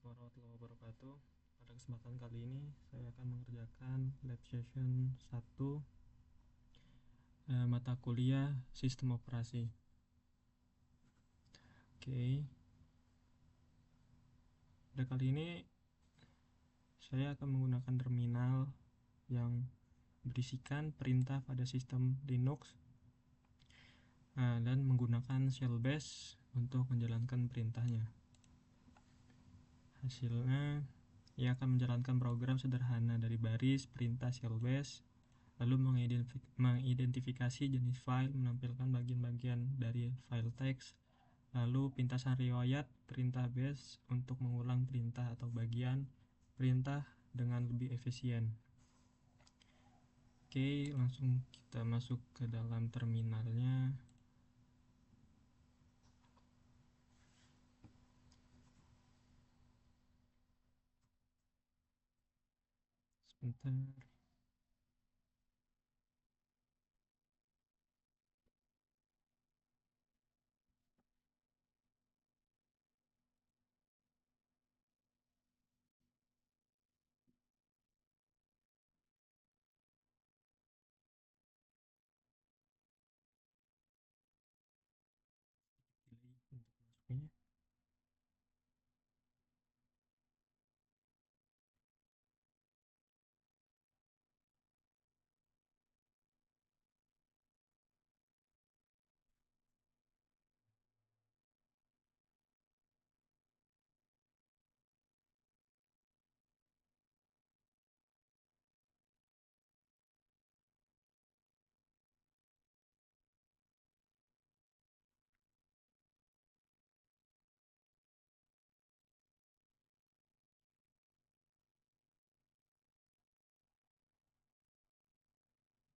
Assalamualaikum warahmatullahi wabarakatuh. Pada kesempatan kali ini saya akan mengerjakan lab session 1 mata kuliah sistem operasi. Oke. Pada kali ini saya akan menggunakan terminal yang berisikan perintah pada sistem Linux dan menggunakan shell bash untuk menjalankan perintahnya. Hasilnya ia akan menjalankan program sederhana dari baris perintah shell bash, lalu mengidentifikasi jenis file, menampilkan bagian-bagian dari file teks, lalu pintasan riwayat perintah bash untuk mengulang perintah atau bagian perintah dengan lebih efisien. Oke, langsung kita masuk ke dalam terminalnya. Sebentar. Delay untuk masuknya.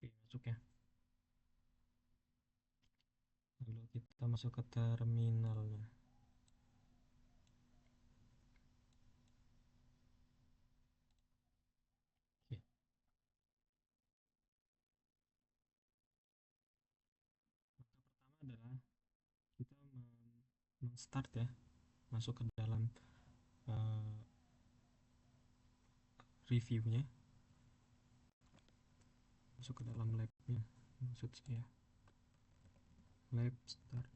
Oke, masuk ya. Lalu kita masuk ke terminalnya. Oke. Langkah pertama adalah kita start ya, masuk ke dalam reviewnya, masuk ke dalam labnya, maksud saya lab start.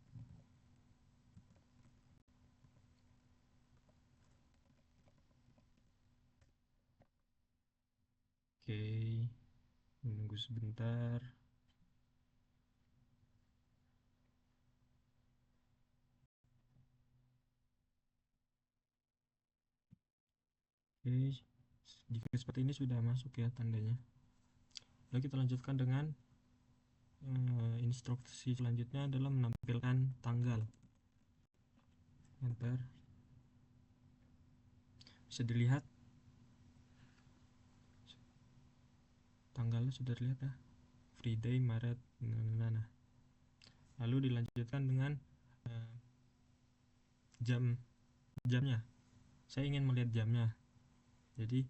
Oke, menunggu sebentar. Oke, jika seperti ini sudah masuk ya tandanya. Lalu kita lanjutkan dengan instruksi selanjutnya adalah menampilkan tanggal. Enter. Bisa dilihat tanggalnya sudah terlihat ya, Friday Maret. Nah. Lalu dilanjutkan dengan jamnya. Saya ingin melihat jamnya, jadi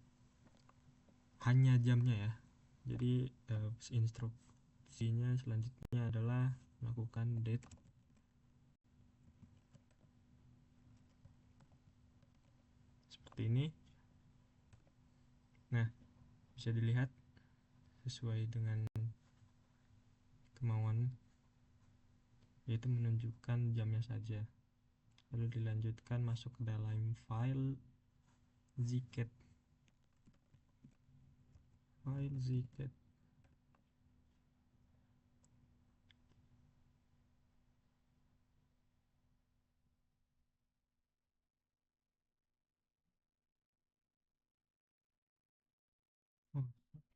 hanya jamnya ya. Jadi instruksinya selanjutnya adalah melakukan date. Seperti ini. Nah, bisa dilihat sesuai dengan kemauan, yaitu menunjukkan jamnya saja. Lalu dilanjutkan masuk ke dalam file zcat. Oh,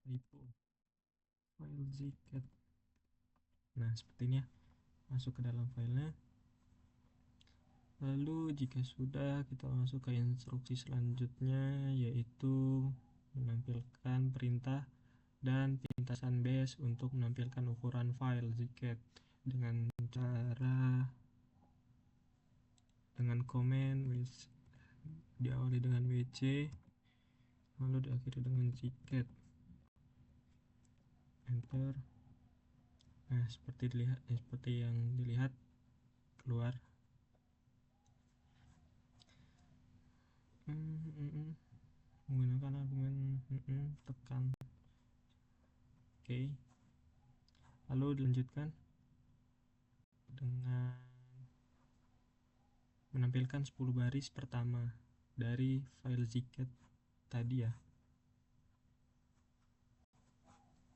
typo. File zcat. Nah, seperti ini ya. Masuk ke dalam filenya. Lalu jika sudah, kita masuk ke instruksi selanjutnya, yaitu menampilkan perintah dan pintasan bash untuk menampilkan ukuran file zcat dengan komen diawali dengan wc, lalu diakhiri dengan zcat. Enter. Nah, seperti yang dilihat keluar. menggunakan argumen tekan. Oke. Lalu dilanjutkan dengan menampilkan 10 baris pertama dari file zcat tadi ya,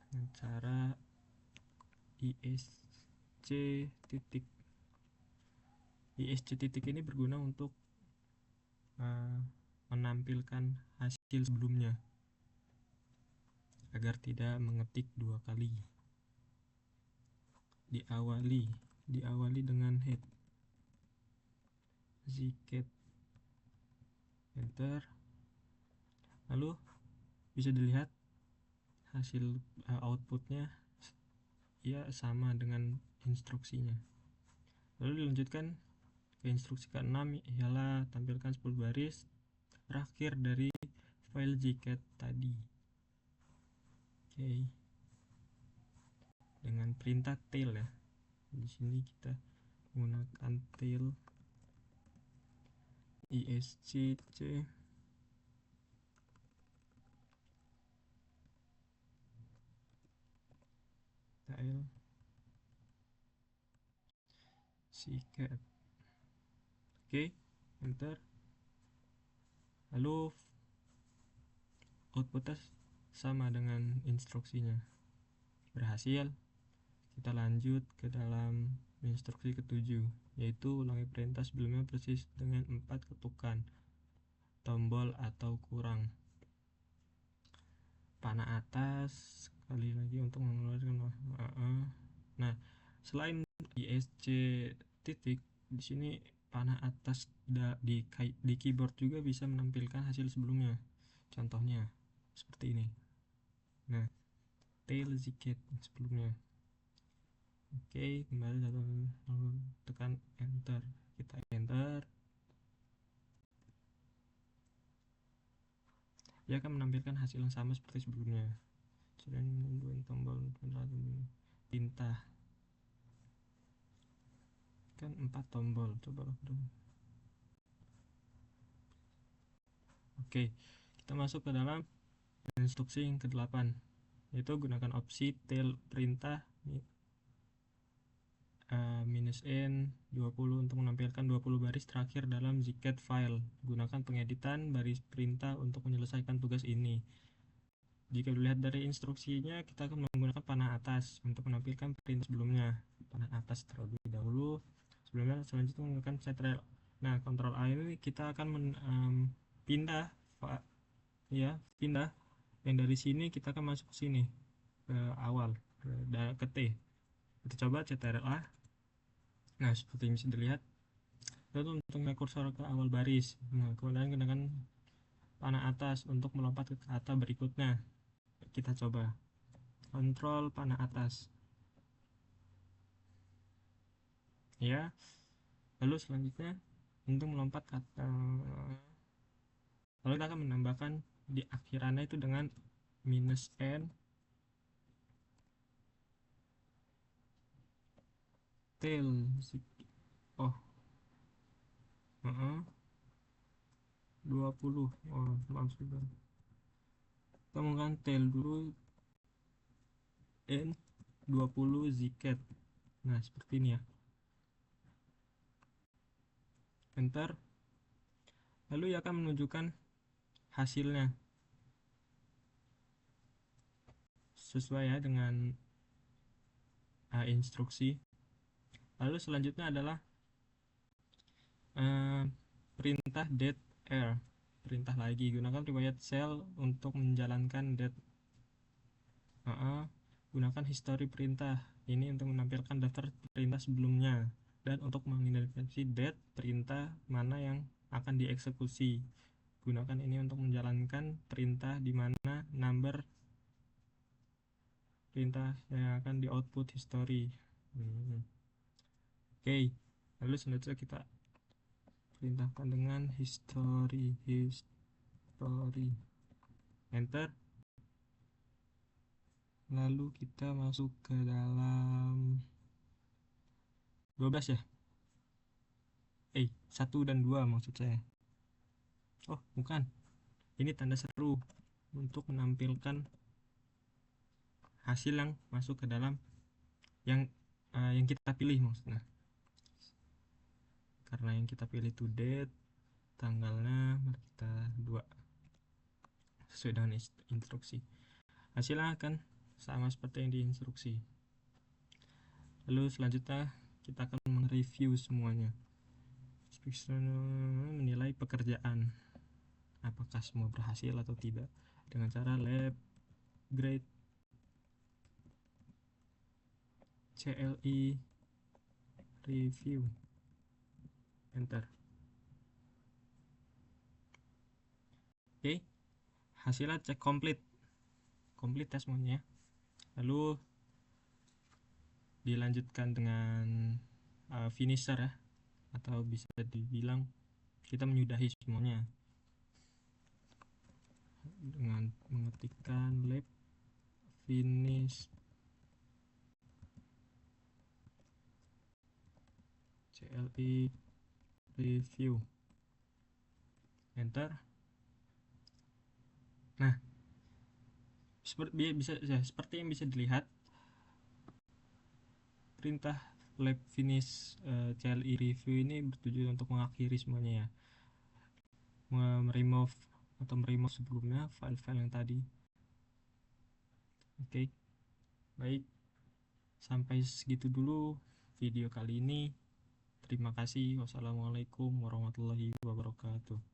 dengan cara isc titik ini berguna untuk menampilkan hasil sebelumnya agar tidak mengetik dua kali. Diawali dengan head zcat, enter. Lalu bisa dilihat hasil outputnya ya sama dengan instruksinya. Lalu dilanjutkan ke instruksi ke-6, ialah tampilkan 10 baris terakhir dari file zcat tadi. Oke. Dengan perintah tail ya. Di sini kita menggunakan tail isc tail zcat. Oke, enter. Lalu outputnya sama dengan instruksinya. Berhasil. Kita lanjut ke dalam instruksi ke-7, yaitu ulangi perintah sebelumnya persis dengan 4 ketukan tombol atau kurang. Panah atas sekali lagi untuk mengeluarkan. Nah, selain isc titik, di sini panah atas di keyboard juga bisa menampilkan hasil sebelumnya. Contohnya seperti ini. Nah, tail zcat sebelumnya. Oke, kembali lalu tekan enter. Kita enter. Dia akan menampilkan hasil yang sama seperti sebelumnya. Selain membuat tombol perintah. Kan 4 tombol. Coba dong. Oke, kita masuk ke dalam instruksi yang ke-8, yaitu gunakan opsi tail perintah -n20 untuk menampilkan 20 baris terakhir dalam zcat file. Gunakan pengeditan baris perintah untuk menyelesaikan tugas ini. Jika dilihat dari instruksinya, kita akan menggunakan panah atas untuk menampilkan perintah sebelumnya. Panah atas terlebih dahulu. Selanjutnya menggunakan ctrl. Nah, Ctrl A ini kita akan pindah yang dari sini kita akan masuk ke sini, ke awal, ke T. Kita coba ctrl A. Nah, seperti yang bisa dilihat, lalu untuk kursor ke awal baris. Nah, kemudian gunakan panah atas untuk melompat ke kata berikutnya. Kita coba kontrol panah atas ya. Lalu selanjutnya untuk melompat kata, lalu kita akan menambahkan di akhirannya itu dengan -n tail 20. Maksudnya kita menggunakan tail dulu n20 zcat. Nah, seperti ini ya. Enter. Lalu ia akan menunjukkan hasilnya sesuai ya dengan instruksi. Lalu selanjutnya adalah perintah date r. Perintah lagi, gunakan riwayat sel untuk menjalankan date. Gunakan history perintah ini untuk menampilkan daftar perintah sebelumnya dan untuk mengidentifikasi date perintah mana yang akan dieksekusi. Gunakan ini untuk menjalankan perintah di mana number perintah yang akan di output history. Oke, lalu selanjutnya kita perintahkan dengan history. Enter. Lalu kita masuk ke dalam 12 ya. 1 dan 2 maksud saya. Oh, bukan. Ini tanda seru untuk menampilkan hasil yang masuk ke dalam yang kita pilih maksudnya. Karena yang kita pilih to date, tanggalnya mari kita 2 sesuai dengan instruksi. Hasilnya akan sama seperti yang di instruksi. Lalu selanjutnya kita akan mereview semuanya. Menilai pekerjaan, apakah semua berhasil atau tidak, dengan cara lab grade CLI review, enter. Oke, hasilnya cek komplit tes semuanya. Lalu dilanjutkan dengan finisher ya, atau bisa dibilang kita menyudahi semuanya dengan mengetikkan lab finish CLI review, enter. Nah, seperti yang bisa dilihat, perintah lab finish CLI review ini bertujuan untuk mengakhiri semuanya ya, meremove sebelumnya file-file yang tadi. Oke, baik, sampai segitu dulu video kali ini. Terima kasih. Wassalamualaikum warahmatullahi wabarakatuh.